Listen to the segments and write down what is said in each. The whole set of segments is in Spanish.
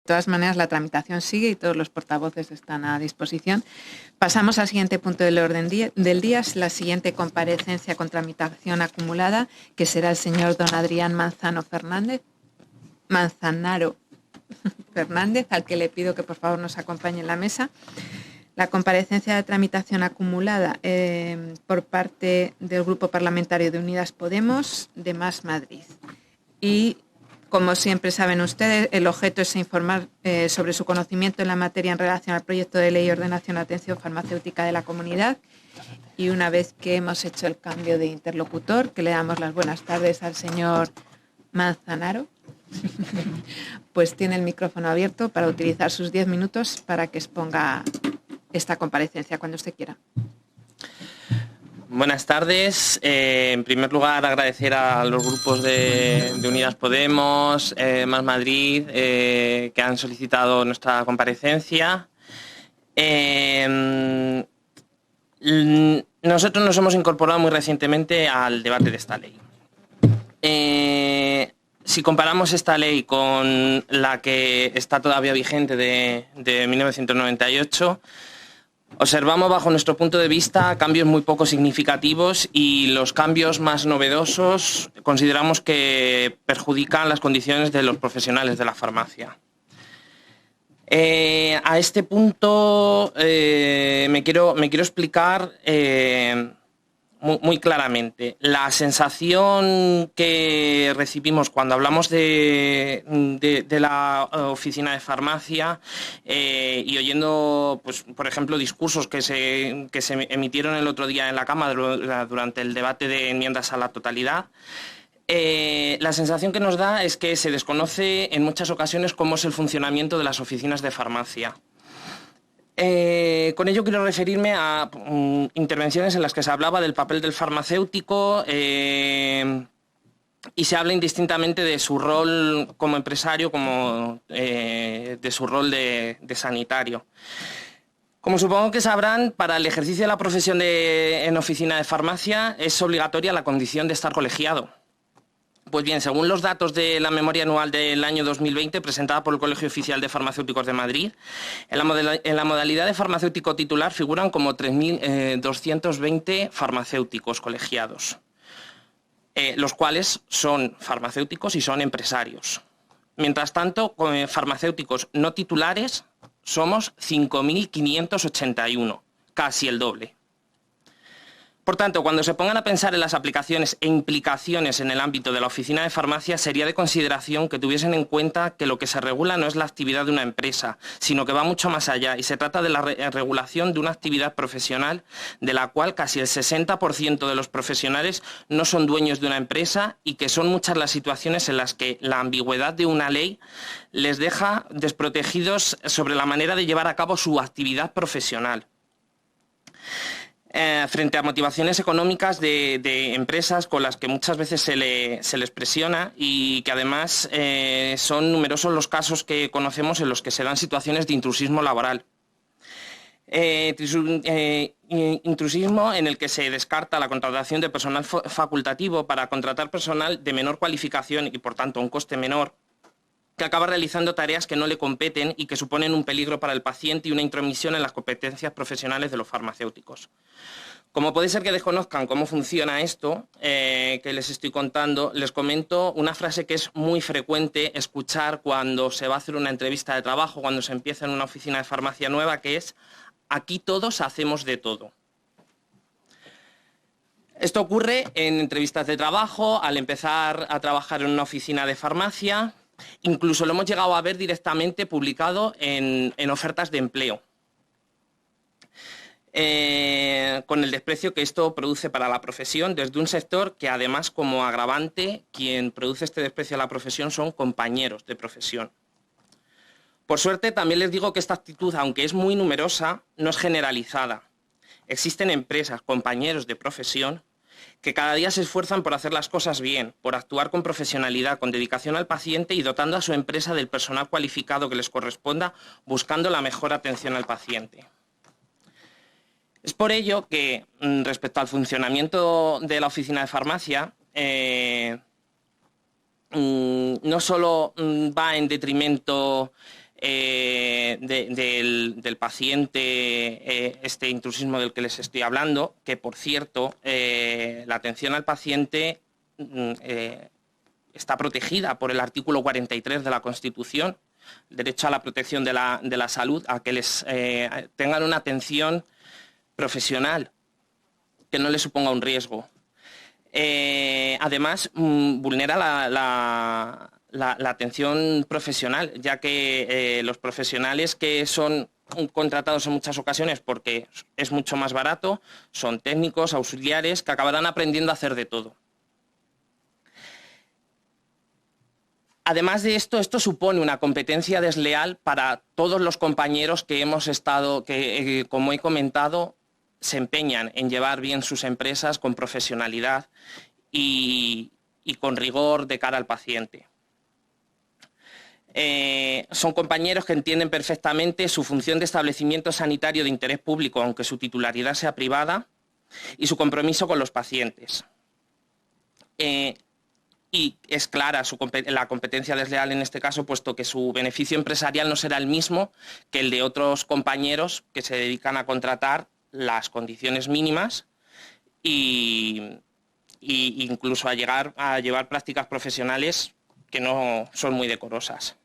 De todas maneras, la tramitación sigue y todos los portavoces están a disposición. Pasamos al siguiente punto del orden del día, es la siguiente comparecencia con tramitación acumulada, que será el señor don Adrián Manzanaro Fernández, al que le pido que por favor nos acompañe en la mesa. La comparecencia de tramitación acumulada por parte del Grupo Parlamentario de Unidas Podemos, de Más Madrid. Y como siempre saben ustedes, el objeto es informar sobre su conocimiento en la materia en relación al proyecto de ley de ordenación de atención farmacéutica de la comunidad. Y una vez que hemos hecho el cambio de interlocutor, que le damos las buenas tardes al señor Manzanaro, pues tiene el micrófono abierto para utilizar sus 10 minutos para que exponga esta comparecencia cuando usted quiera. Buenas tardes. En primer lugar, agradecer a los grupos de Unidas Podemos, Más Madrid, que han solicitado nuestra comparecencia. Nosotros nos hemos incorporado muy recientemente al debate de esta ley. Si comparamos esta ley con la que está todavía vigente de 1998, observamos bajo nuestro punto de vista cambios muy poco significativos y los cambios más novedosos consideramos que perjudican las condiciones de los profesionales de la farmacia. A este punto me quiero explicar muy claramente. La sensación que recibimos cuando hablamos de la oficina de farmacia y oyendo, pues, por ejemplo, discursos que se emitieron el otro día en la Cámara durante el debate de enmiendas a la totalidad, la sensación que nos da es que se desconoce en muchas ocasiones cómo es el funcionamiento de las oficinas de farmacia. Con ello quiero referirme a intervenciones en las que se hablaba del papel del farmacéutico y se habla indistintamente de su rol como empresario como de su rol de sanitario. Como supongo que sabrán, para el ejercicio de la profesión en oficina de farmacia es obligatoria la condición de estar colegiado. Pues bien, según los datos de la memoria anual del año 2020 presentada por el Colegio Oficial de Farmacéuticos de Madrid, en la modalidad de farmacéutico titular figuran como 3.220 farmacéuticos colegiados, los cuales son farmacéuticos y son empresarios. Mientras tanto, farmacéuticos no titulares somos 5.581, casi el doble. Por tanto, cuando se pongan a pensar en las aplicaciones e implicaciones en el ámbito de la oficina de farmacia, sería de consideración que tuviesen en cuenta que lo que se regula no es la actividad de una empresa, sino que va mucho más allá y se trata de la regulación de una actividad profesional de la cual casi el 60% de los profesionales no son dueños de una empresa y que son muchas las situaciones en las que la ambigüedad de una ley les deja desprotegidos sobre la manera de llevar a cabo su actividad profesional. Frente a motivaciones económicas de empresas con las que muchas veces se les presiona y que además son numerosos los casos que conocemos en los que se dan situaciones de intrusismo laboral. Intrusismo en el que se descarta la contratación de personal facultativo para contratar personal de menor cualificación y por tanto un coste menor, que acaba realizando tareas que no le competen y que suponen un peligro para el paciente y una intromisión en las competencias profesionales de los farmacéuticos. Como puede ser que desconozcan cómo funciona esto que les estoy contando, les comento una frase que es muy frecuente escuchar cuando se va a hacer una entrevista de trabajo, cuando se empieza en una oficina de farmacia nueva, que es: aquí todos hacemos de todo. Esto ocurre en entrevistas de trabajo, al empezar a trabajar en una oficina de farmacia. Incluso lo hemos llegado a ver directamente publicado en ofertas de empleo, con el desprecio que esto produce para la profesión desde un sector que además, como agravante, quien produce este desprecio a la profesión son compañeros de profesión. Por suerte, también les digo que esta actitud, aunque es muy numerosa, no es generalizada. Existen empresas, compañeros de profesión, que cada día se esfuerzan por hacer las cosas bien, por actuar con profesionalidad, con dedicación al paciente y dotando a su empresa del personal cualificado que les corresponda, buscando la mejor atención al paciente. Es por ello que, respecto al funcionamiento de la oficina de farmacia, no solo va en detrimento del paciente, este intrusismo del que les estoy hablando, que por cierto, la atención al paciente está protegida por el artículo 43 de la Constitución, el derecho a la protección de la salud, a que les tengan una atención profesional que no les suponga un riesgo. Además, vulnera la atención profesional, ya que los profesionales que son contratados en muchas ocasiones porque es mucho más barato, son técnicos, auxiliares, que acabarán aprendiendo a hacer de todo. Además de esto, esto supone una competencia desleal para todos los compañeros que hemos estado, que como he comentado, se empeñan en llevar bien sus empresas con profesionalidad y con rigor de cara al paciente. Son compañeros que entienden perfectamente su función de establecimiento sanitario de interés público, aunque su titularidad sea privada, y su compromiso con los pacientes. Y es clara la competencia desleal en este caso, puesto que su beneficio empresarial no será el mismo que el de otros compañeros que se dedican a contratar las condiciones mínimas e incluso a llevar prácticas profesionales que no son muy decorosas.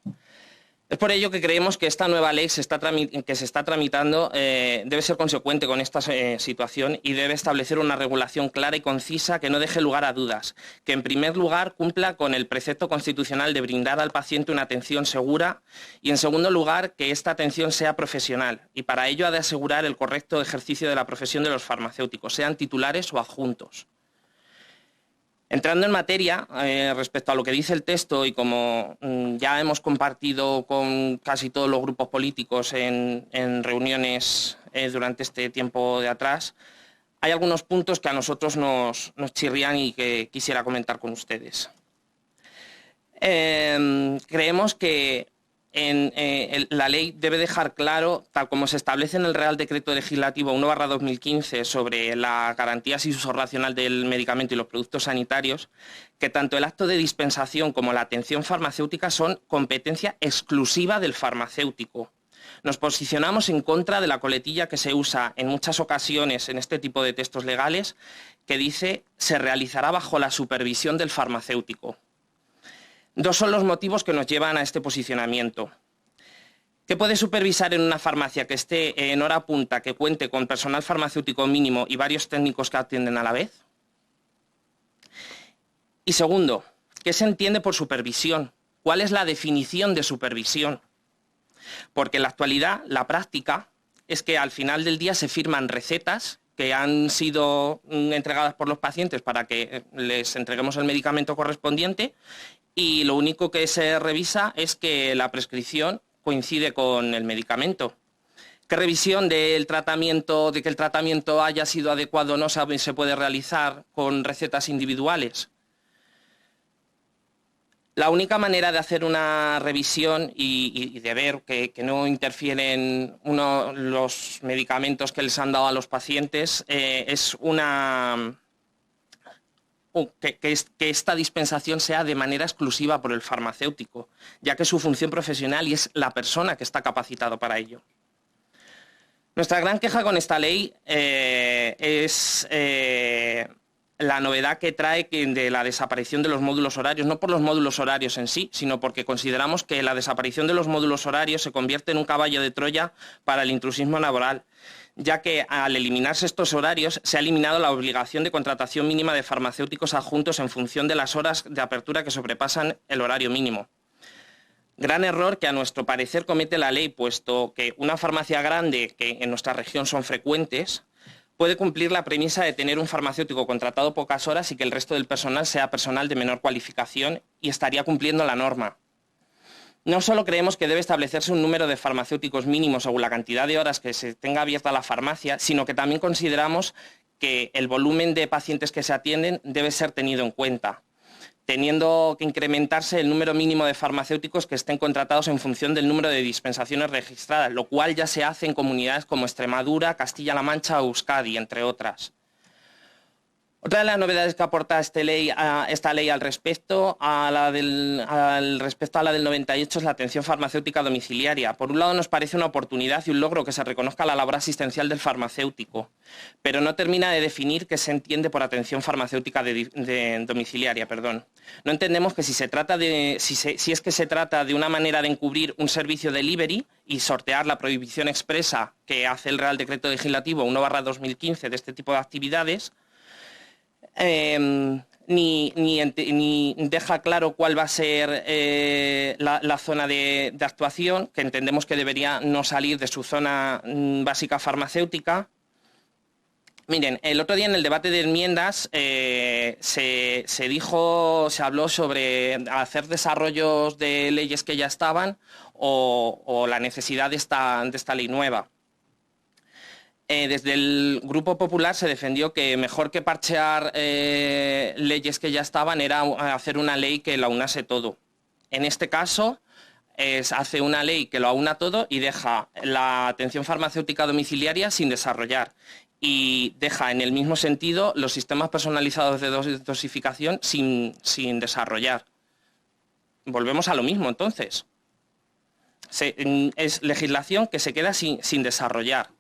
Es por ello que creemos que esta nueva ley que se está tramitando debe ser consecuente con esta situación y debe establecer una regulación clara y concisa que no deje lugar a dudas, que en primer lugar cumpla con el precepto constitucional de brindar al paciente una atención segura y en segundo lugar que esta atención sea profesional y para ello ha de asegurar el correcto ejercicio de la profesión de los farmacéuticos, sean titulares o adjuntos. Entrando en materia, respecto a lo que dice el texto y como ya hemos compartido con casi todos los grupos políticos en reuniones durante este tiempo de atrás, hay algunos puntos que a nosotros nos chirrían y que quisiera comentar con ustedes. Creemos que la ley debe dejar claro, tal como se establece en el Real Decreto Legislativo 1/2015 sobre las garantías y uso racional del medicamento y los productos sanitarios, que tanto el acto de dispensación como la atención farmacéutica son competencia exclusiva del farmacéutico. Nos posicionamos en contra de la coletilla que se usa en muchas ocasiones en este tipo de textos legales, que dice se realizará bajo la supervisión del farmacéutico. Dos son los motivos que nos llevan a este posicionamiento. ¿Qué puede supervisar en una farmacia que esté en hora punta, que cuente con personal farmacéutico mínimo y varios técnicos que atienden a la vez? Y segundo, ¿qué se entiende por supervisión? ¿Cuál es la definición de supervisión? Porque en la actualidad, la práctica es que al final del día se firman recetas que han sido entregadas por los pacientes para que les entreguemos el medicamento correspondiente y lo único que se revisa es que la prescripción coincide con el medicamento. ¿Qué revisión del tratamiento, de que el tratamiento haya sido adecuado o no se puede realizar con recetas individuales? La única manera de hacer una revisión y de ver que no interfieren los medicamentos que les han dado a los pacientes es que esta dispensación sea de manera exclusiva por el farmacéutico, ya que es su función profesional y es la persona que está capacitado para ello. Nuestra gran queja con esta ley es la novedad que trae de la desaparición de los módulos horarios, no por los módulos horarios en sí, sino porque consideramos que la desaparición de los módulos horarios se convierte en un caballo de Troya para el intrusismo laboral, ya que al eliminarse estos horarios se ha eliminado la obligación de contratación mínima de farmacéuticos adjuntos en función de las horas de apertura que sobrepasan el horario mínimo. Gran error que a nuestro parecer comete la ley, puesto que una farmacia grande, que en nuestra región son frecuentes, puede cumplir la premisa de tener un farmacéutico contratado pocas horas y que el resto del personal sea personal de menor cualificación y estaría cumpliendo la norma. No solo creemos que debe establecerse un número de farmacéuticos mínimos según la cantidad de horas que se tenga abierta la farmacia, sino que también consideramos que el volumen de pacientes que se atienden debe ser tenido en cuenta, teniendo que incrementarse el número mínimo de farmacéuticos que estén contratados en función del número de dispensaciones registradas, lo cual ya se hace en comunidades como Extremadura, Castilla-La Mancha o Euskadi, entre otras. Otra de las novedades que aporta esta ley al respecto a la del 98 es la atención farmacéutica domiciliaria. Por un lado, nos parece una oportunidad y un logro que se reconozca la labor asistencial del farmacéutico, pero no termina de definir qué se entiende por atención farmacéutica domiciliaria. No entendemos que si es que se trata de una manera de encubrir un servicio delivery y sortear la prohibición expresa que hace el Real Decreto Legislativo 1/2015 de este tipo de actividades, ni deja claro cuál va a ser la zona de actuación, que entendemos que debería no salir de su zona básica farmacéutica. Miren, el otro día en el debate de enmiendas se habló sobre hacer desarrollos de leyes que ya estaban o la necesidad de esta ley nueva. Desde el Grupo Popular se defendió que mejor que parchear leyes que ya estaban era hacer una ley que lo aunase todo. En este caso, hace una ley que lo aúna todo y deja la atención farmacéutica domiciliaria sin desarrollar. Y deja en el mismo sentido los sistemas personalizados de dosificación sin desarrollar. Volvemos a lo mismo, entonces. Es legislación que se queda sin desarrollar.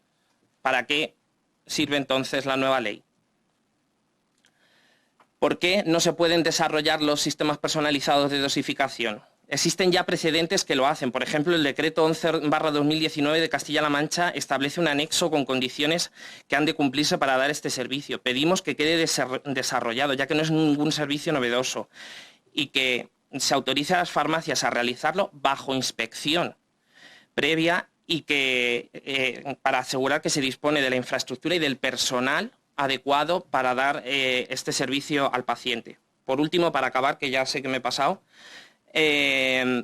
¿Para qué sirve entonces la nueva ley? ¿Por qué no se pueden desarrollar los sistemas personalizados de dosificación? Existen ya precedentes que lo hacen. Por ejemplo, el decreto 11/2019 de Castilla-La Mancha establece un anexo con condiciones que han de cumplirse para dar este servicio. Pedimos que quede desarrollado, ya que no es ningún servicio novedoso, y que se autorice a las farmacias a realizarlo bajo inspección previa y que para asegurar que se dispone de la infraestructura y del personal adecuado para dar este servicio al paciente. Por último, para acabar, que ya sé que me he pasado,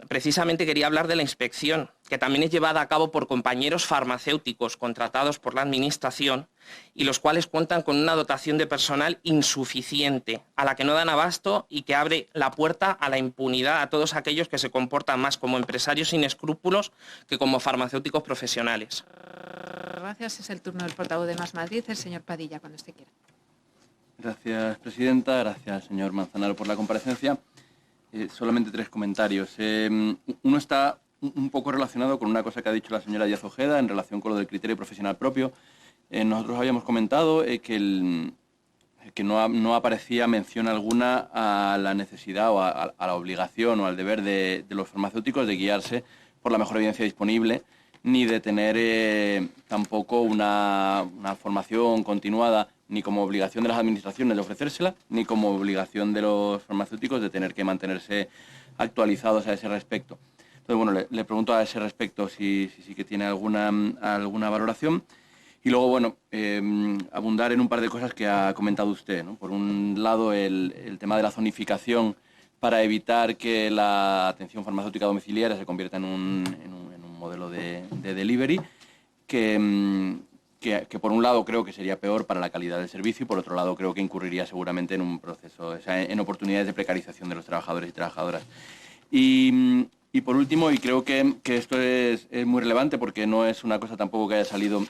precisamente quería hablar de la inspección, que también es llevada a cabo por compañeros farmacéuticos contratados por la Administración y los cuales cuentan con una dotación de personal insuficiente, a la que no dan abasto y que abre la puerta a la impunidad a todos aquellos que se comportan más como empresarios sin escrúpulos que como farmacéuticos profesionales. Gracias. Es el turno del portavoz de Más Madrid, el señor Padilla, cuando usted quiera. Gracias, presidenta. Gracias, señor Manzanaro, por la comparecencia. Solamente 3 comentarios. Uno está un poco relacionado con una cosa que ha dicho la señora Díaz Ojeda en relación con lo del criterio profesional propio. Nosotros habíamos comentado que no aparecía mención alguna a la necesidad o a la obligación o al deber de los farmacéuticos de guiarse por la mejor evidencia disponible, ni de tener tampoco una formación continuada, ni como obligación de las administraciones de ofrecérsela, ni como obligación de los farmacéuticos de tener que mantenerse actualizados a ese respecto. Entonces, bueno, le pregunto a ese respecto si que tiene alguna valoración. Y luego, bueno, abundar en un par de cosas que ha comentado usted, ¿no? Por un lado, el tema de la zonificación para evitar que la atención farmacéutica domiciliaria se convierta en un modelo de delivery, que por un lado creo que sería peor para la calidad del servicio y por otro lado creo que incurriría seguramente en un proceso, o sea, en oportunidades de precarización de los trabajadores y trabajadoras. Y por último, y creo que esto es muy relevante porque no es una cosa tampoco que haya salido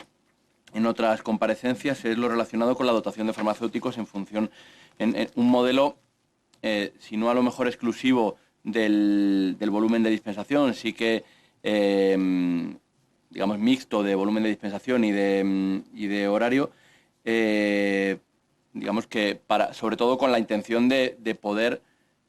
en otras comparecencias, es lo relacionado con la dotación de farmacéuticos en función, en un modelo, si no a lo mejor exclusivo del volumen de dispensación, sí que digamos, mixto de volumen de dispensación y de horario, digamos que sobre todo con la intención de poder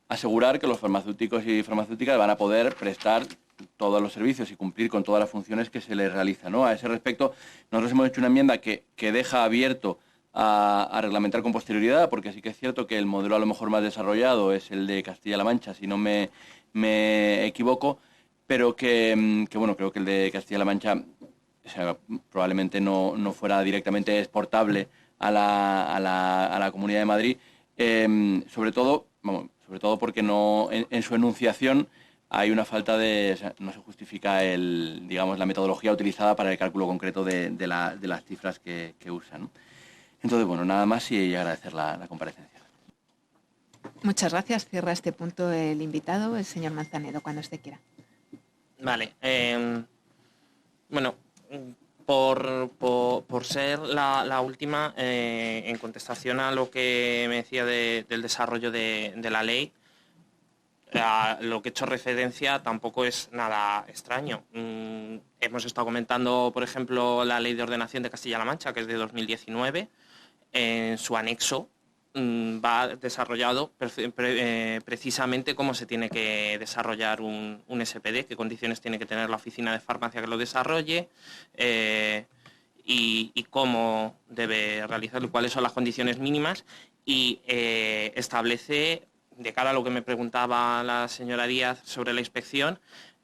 asegurar que los farmacéuticos y farmacéuticas van a poder prestar todos los servicios y cumplir con todas las funciones que se les realizan, ¿no? A ese respecto, nosotros hemos hecho una enmienda que deja abierto a reglamentar con posterioridad, porque sí que es cierto que el modelo a lo mejor más desarrollado es el de Castilla-La Mancha, si no me equivoco, pero que bueno, creo que el de Castilla-La Mancha, o sea, probablemente no fuera directamente exportable a la Comunidad de Madrid, sobre todo porque no en su enunciación hay una falta de, o sea, no se justifica digamos, la metodología utilizada para el cálculo concreto de las cifras que usan, ¿no? Entonces, bueno, nada más y agradecer la comparecencia. Muchas gracias. Cierra este punto el invitado, el señor Manzanedo, cuando usted quiera. Vale. Bueno, por ser la última, en contestación a lo que me decía del desarrollo de la ley, lo que he hecho referencia tampoco es nada extraño. Hemos estado comentando, por ejemplo, la Ley de Ordenación de Castilla-La Mancha, que es de 2019. En su anexo va desarrollado precisamente cómo se tiene que desarrollar un SPD, qué condiciones tiene que tener la oficina de farmacia que lo desarrolle y cómo debe realizarlo y cuáles son las condiciones mínimas, y establece, de cara a lo que me preguntaba la señora Díaz sobre la inspección,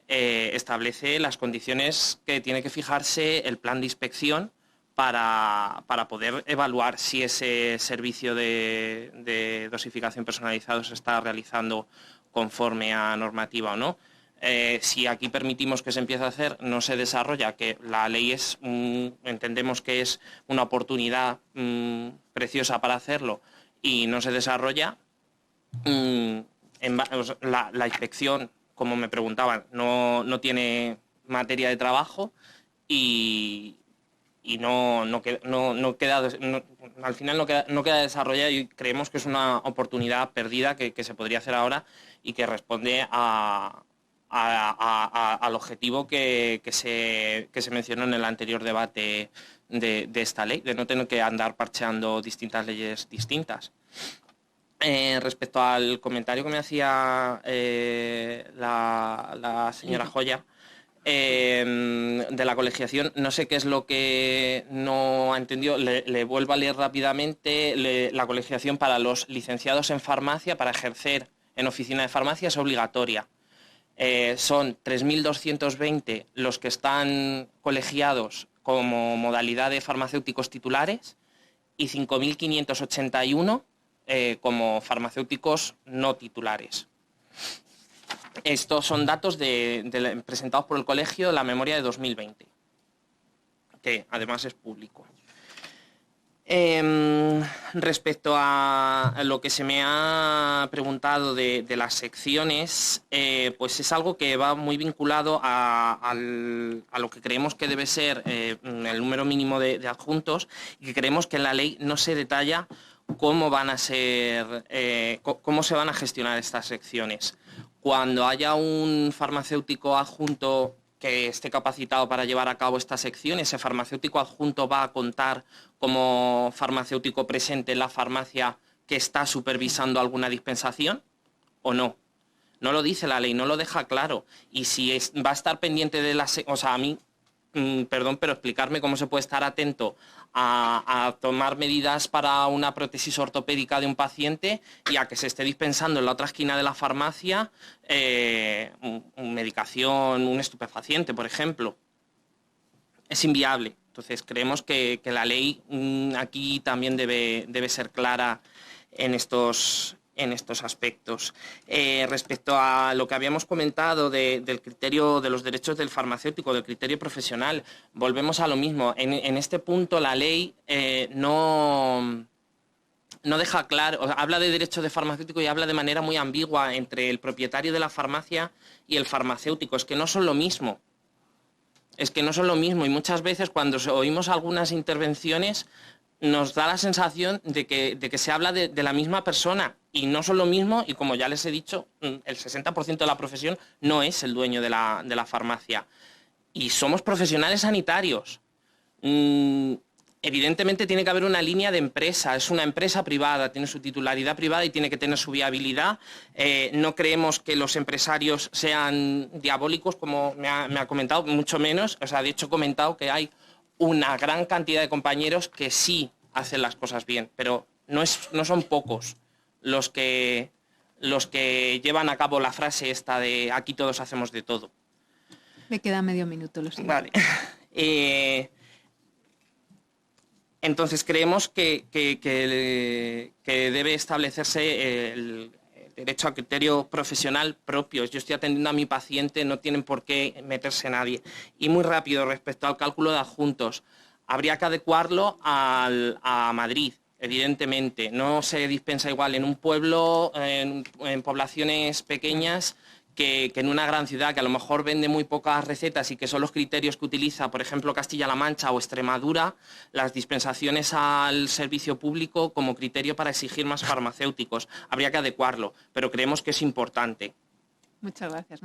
establece las condiciones que tiene que fijarse el plan de inspección para poder evaluar si ese servicio de dosificación personalizado se está realizando conforme a normativa o no. Si aquí permitimos que se empiece a hacer, no se desarrolla, que la ley entendemos que es una oportunidad preciosa para hacerlo y no se desarrolla, la inspección, como me preguntaban, no tiene materia de trabajo y al final no queda desarrollada, y creemos que es una oportunidad perdida que se podría hacer ahora y que responde al objetivo que se mencionó en el anterior debate de esta ley, de no tener que andar parcheando distintas leyes distintas. Respecto al comentario que me hacía la señora Joya, de la colegiación, no sé qué es lo que no ha entendido, le vuelvo a leer rápidamente. La colegiación para los licenciados en farmacia para ejercer en oficina de farmacia es obligatoria. Son 3.220 los que están colegiados como modalidad de farmacéuticos titulares y 5.581 como farmacéuticos no titulares. Estos son datos presentados por el colegio de la memoria de 2020, que además es público. Respecto a lo que se me ha preguntado de las secciones, pues es algo que va muy vinculado a lo que creemos que debe ser el número mínimo de adjuntos, y que creemos que en la ley no se detalla cómo se van a gestionar estas secciones. Cuando haya un farmacéutico adjunto que esté capacitado para llevar a cabo esta sección, ese farmacéutico adjunto va a contar como farmacéutico presente en la farmacia que está supervisando alguna dispensación, ¿o no? No lo dice la ley, no lo deja claro. Y si va a estar pendiente de o sea, a mí, perdón, pero explicarme cómo se puede estar atento a tomar medidas para una prótesis ortopédica de un paciente y a que se esté dispensando en la otra esquina de la farmacia medicación, un estupefaciente, por ejemplo. Es inviable. Entonces creemos que la ley aquí también debe ser clara en estos aspectos. Respecto a lo que habíamos comentado del criterio de los derechos del farmacéutico, del criterio profesional, volvemos a lo mismo. En este punto la ley no deja claro, habla de derechos de farmacéutico y habla de manera muy ambigua entre el propietario de la farmacia y el farmacéutico. Es que no son lo mismo. Y muchas veces cuando oímos algunas intervenciones nos da la sensación de que se habla de la misma persona, y no son lo mismo, y como ya les he dicho, el 60% de la profesión no es el dueño de la farmacia. Y somos profesionales sanitarios. Evidentemente tiene que haber una línea de empresa, es una empresa privada, tiene su titularidad privada y tiene que tener su viabilidad. No creemos que los empresarios sean diabólicos, como me ha comentado, mucho menos. O sea, de hecho he comentado que hay una gran cantidad de compañeros que sí hacen las cosas bien, pero no son pocos los que llevan a cabo la frase esta de aquí todos hacemos de todo. Me queda medio minuto, lo siento. Vale. Entonces creemos que debe establecerse el derecho a criterio profesional propio. Yo estoy atendiendo a mi paciente, no tienen por qué meterse nadie. Y muy rápido, respecto al cálculo de adjuntos, habría que adecuarlo a Madrid, evidentemente. No se dispensa igual en un pueblo, en poblaciones pequeñas, que en una gran ciudad que a lo mejor vende muy pocas recetas y que son los criterios que utiliza, por ejemplo, Castilla-La Mancha o Extremadura, las dispensaciones al servicio público como criterio para exigir más farmacéuticos. Habría que adecuarlo, pero creemos que es importante. Muchas gracias.